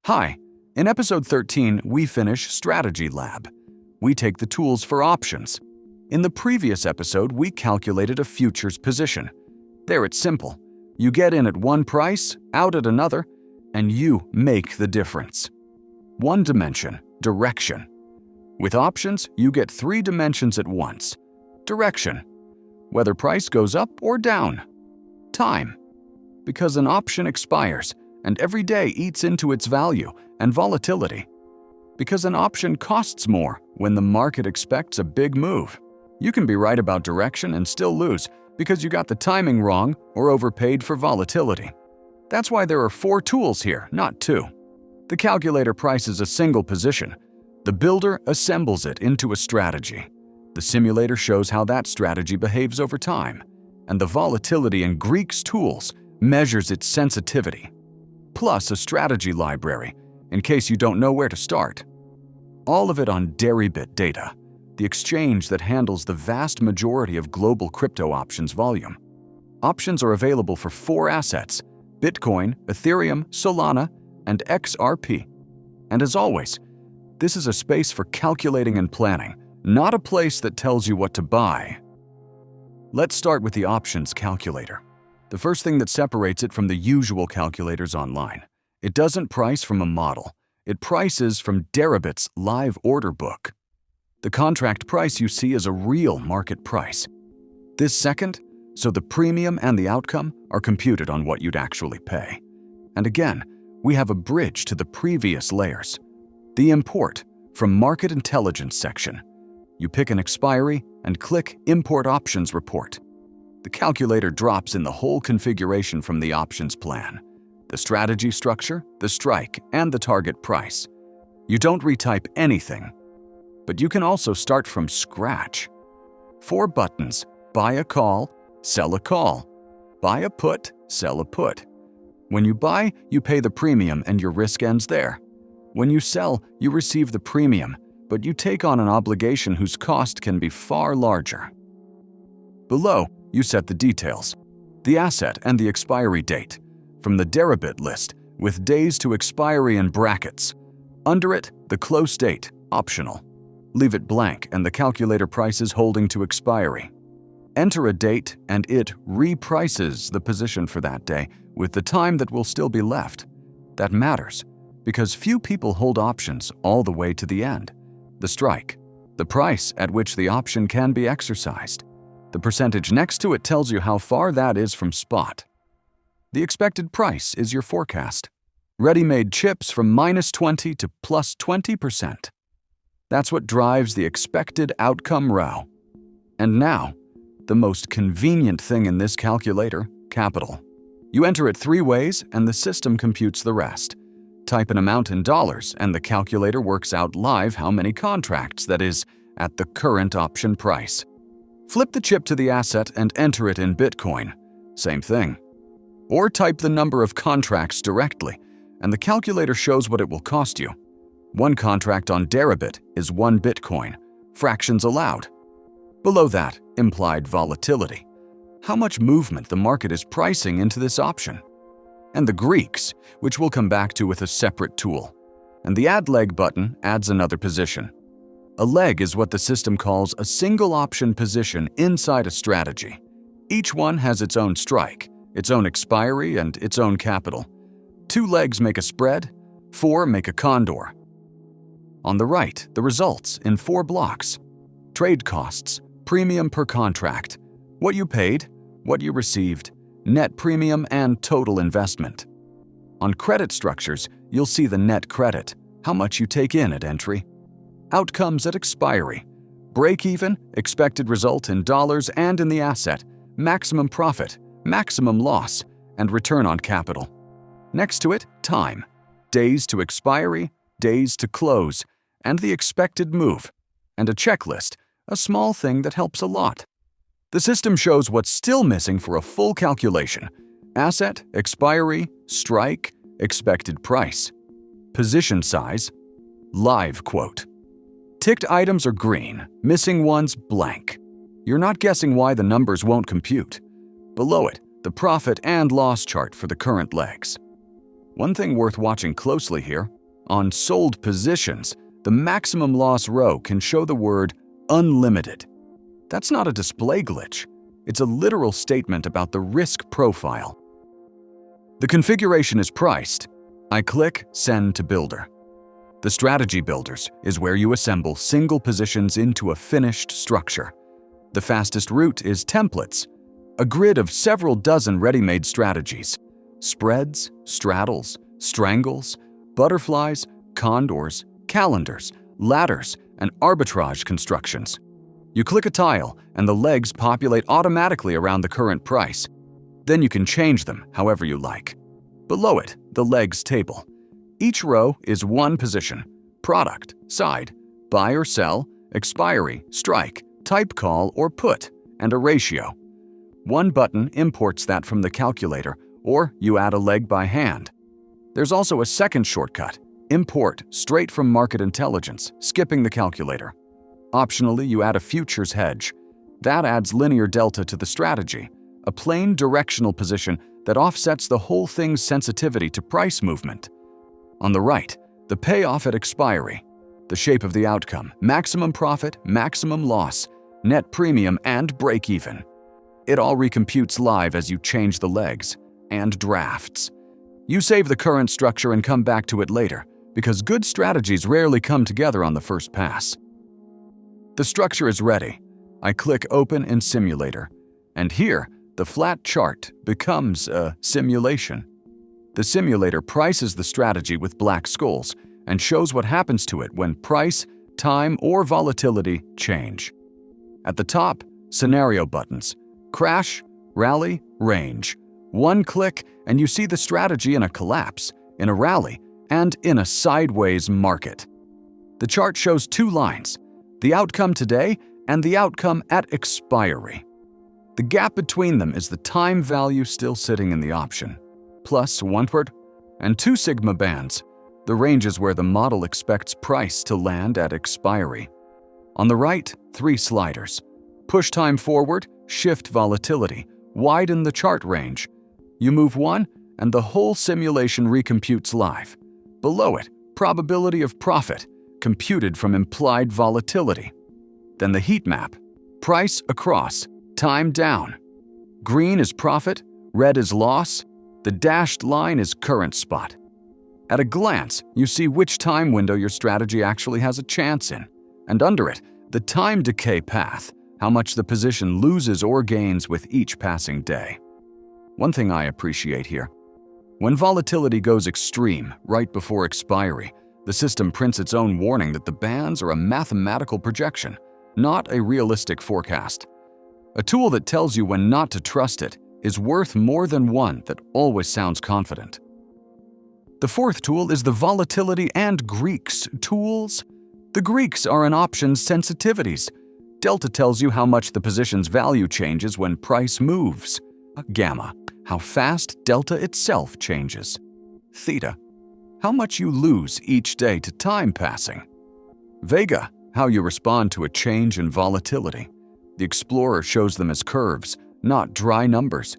Hi, in episode 13, we finish Strategy Lab. We take the tools for options. In the previous episode, we calculated a futures position. There it's simple. You get in at one price, out at another, and you make the difference. One dimension, direction. With options, you get three dimensions at once. Direction, whether price goes up or down. Time, because an option expires and every day eats into its value, and volatility, because an option costs more when the market expects a big move. You can be right about direction and still lose because you got the timing wrong or overpaid for volatility. That's why there are 4 tools here, not 2. The calculator prices a single position. The builder assembles it into a strategy. The simulator shows how that strategy behaves over time. And the volatility in Greek's tools measures its sensitivity. Plus a strategy library, in case you don't know where to start. All of it on Deribit data, the exchange that handles the vast majority of global crypto options volume. Options are available for 4 assets: Bitcoin, Ethereum, Solana, and XRP. And as always, this is a space for calculating and planning, not a place that tells you what to buy. Let's start with the options calculator. The first thing that separates it from the usual calculators online. It doesn't price from a model. It prices from Deribit's live order book. The contract price you see is a real market price. This second, so the premium and the outcome are computed on what you'd actually pay. And again, we have a bridge to the previous layers. The import from Market Intelligence section. You pick an expiry and click Import Options Report. The calculator drops in the whole configuration from the options plan. The strategy structure, the strike, and the target price. You don't retype anything, but you can also start from scratch. 4 buttons: buy a call, sell a call, buy a put, sell a put. When you buy, you pay the premium and your risk ends there. When you sell, you receive the premium, but you take on an obligation whose cost can be far larger. Below, you set the details, the asset and the expiry date, from the Deribit list with days to expiry in brackets. Under it, the close date, optional. Leave it blank and the calculator prices holding to expiry. Enter a date and it reprices the position for that day with the time that will still be left. That matters because few people hold options all the way to the end. The strike, the price at which the option can be exercised. The percentage next to it tells you how far that is from spot. The expected price is your forecast. Ready-made chips from -20 to +20%. That's what drives the expected outcome row. And now, the most convenient thing in this calculator, capital. You enter it 3 ways and the system computes the rest. Type an amount in dollars and the calculator works out live how many contracts, that is, at the current option price. Flip the chip to the asset and enter it in Bitcoin. Same thing. Or type the number of contracts directly, and the calculator shows what it will cost you. 1 contract on Deribit is 1 Bitcoin, fractions allowed. Below that, implied volatility. How much movement the market is pricing into this option. And the Greeks, which we'll come back to with a separate tool. And the Add Leg button adds another position. A leg is what the system calls a single option position inside a strategy. Each one has its own strike, its own expiry, and its own capital. 2 legs make a spread, 4 make a condor. On the right, the results in 4 blocks. Trade costs, premium per contract, what you paid, what you received, net premium, and total investment. On credit structures, you'll see the net credit, how much you take in at entry. Outcomes at expiry, break-even, expected result in dollars and in the asset, maximum profit, maximum loss, and return on capital. Next to it, time, days to expiry, days to close, and the expected move, and a checklist, a small thing that helps a lot. The system shows what's still missing for a full calculation: asset, expiry, strike, expected price, position size, live quote. Ticked items are green, missing ones blank. You're not guessing why the numbers won't compute. Below it, the profit and loss chart for the current legs. One thing worth watching closely here, On sold positions, the maximum loss row can show the word unlimited. That's not a display glitch. It's a literal statement about the risk profile. The configuration is priced. I click Send to Builder. The Strategy Builders is where you assemble single positions into a finished structure. The fastest route is Templates, a grid of several dozen ready-made strategies. Spreads, straddles, strangles, butterflies, condors, calendars, ladders, and arbitrage constructions. You click a tile and the legs populate automatically around the current price. Then you can change them however you like. Below it, the legs table. Each row is one position: product, side, buy or sell, expiry, strike, type call or put, and a ratio. One button imports that from the calculator, or you add a leg by hand. There's also a second shortcut: import straight from market intelligence, skipping the calculator. Optionally, you add a futures hedge. That adds linear delta to the strategy, a plain directional position that offsets the whole thing's sensitivity to price movement. On the right, the payoff at expiry, the shape of the outcome, maximum profit, maximum loss, net premium, and break-even. It all recomputes live as you change the legs, and drafts. You save the current structure and come back to it later, because good strategies rarely come together on the first pass. The structure is ready. I click Open in Simulator, and here, the flat chart becomes a simulation. The simulator prices the strategy with Black-Scholes and shows what happens to it when price, time, or volatility change. At the top, scenario buttons: crash, rally, range. One click and you see the strategy in a collapse, in a rally, and in a sideways market. The chart shows two lines: the outcome today and the outcome at expiry. The gap between them is the time value still sitting in the option, plus 1 and 2 sigma bands. The range is where the model expects price to land at expiry. On the right, 3 sliders. Push time forward, shift volatility, widen the chart range. You move one, and the whole simulation recomputes live. Below it, probability of profit, computed from implied volatility. Then the heat map: price across, time down. Green is profit, red is loss, the dashed line is current spot. At a glance, you see which time window your strategy actually has a chance in, and under it, the time decay path, how much the position loses or gains with each passing day. One thing I appreciate here: when volatility goes extreme right before expiry, the system prints its own warning that the bands are a mathematical projection, not a realistic forecast. A tool that tells you when not to trust it is worth more than one that always sounds confident. The fourth tool is the Volatility and Greeks tools. The Greeks are an option's sensitivities. Delta tells you how much the position's value changes when price moves. Gamma, how fast delta itself changes. Theta, how much you lose each day to time passing. Vega, how you respond to a change in volatility. The Explorer shows them as curves, not dry numbers.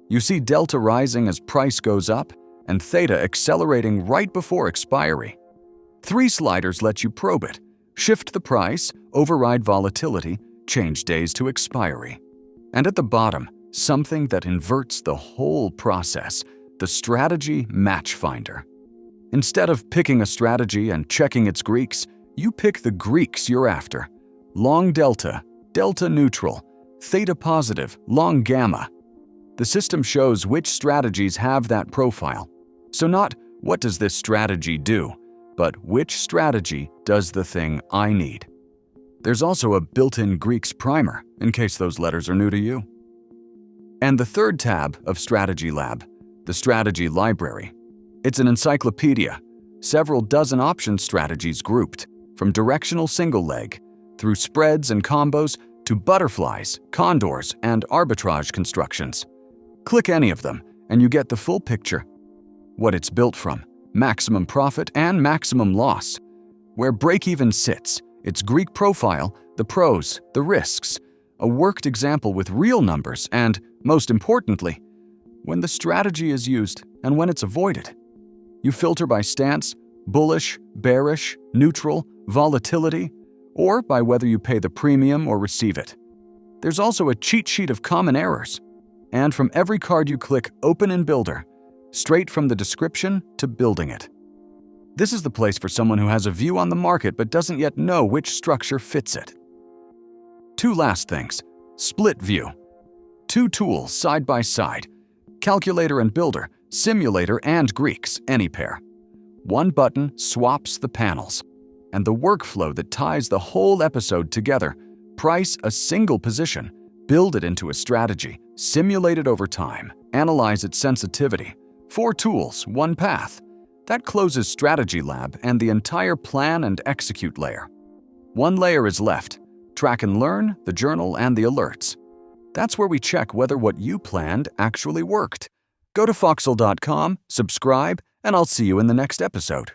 You see delta rising as price goes up, and theta accelerating right before expiry. 3 sliders let you probe it: shift the price, override volatility, change days to expiry. And at the bottom, something that inverts the whole process: the strategy match finder. Instead of picking a strategy and checking its Greeks, you pick the Greeks you're after: long delta, delta neutral, theta positive, long gamma. The system shows which strategies have that profile. So not what does this strategy do, but which strategy does the thing I need. There's also a built-in Greeks primer, in case those letters are new to you. And the third tab of Strategy Lab, the Strategy Library. It's an encyclopedia, several dozen option strategies grouped, from directional single leg, through spreads and combos, to butterflies, condors, and arbitrage constructions. Click any of them, and you get the full picture. What it's built from: maximum profit and maximum loss. Where break-even sits, its Greek profile, the pros, the risks, a worked example with real numbers, and, most importantly, when the strategy is used and when it's avoided. You filter by stance, bullish, bearish, neutral, volatility, or by whether you pay the premium or receive it. There's also a cheat sheet of common errors. And from every card you click Open in Builder, straight from the description to building it. This is the place for someone who has a view on the market but doesn't yet know which structure fits it. Two last things. Split view. Two tools side by side. Calculator and Builder, Simulator and Greeks, any pair. One button swaps the panels. And the workflow that ties the whole episode together. Price a single position, build it into a strategy, simulate it over time, analyze its sensitivity. 4 tools, 1 path. That closes Strategy Lab and the entire plan and execute layer. 1 layer is left, track and learn, the journal, and the alerts. That's where we check whether what you planned actually worked. Go to FOCSAL.com, subscribe, and I'll see you in the next episode.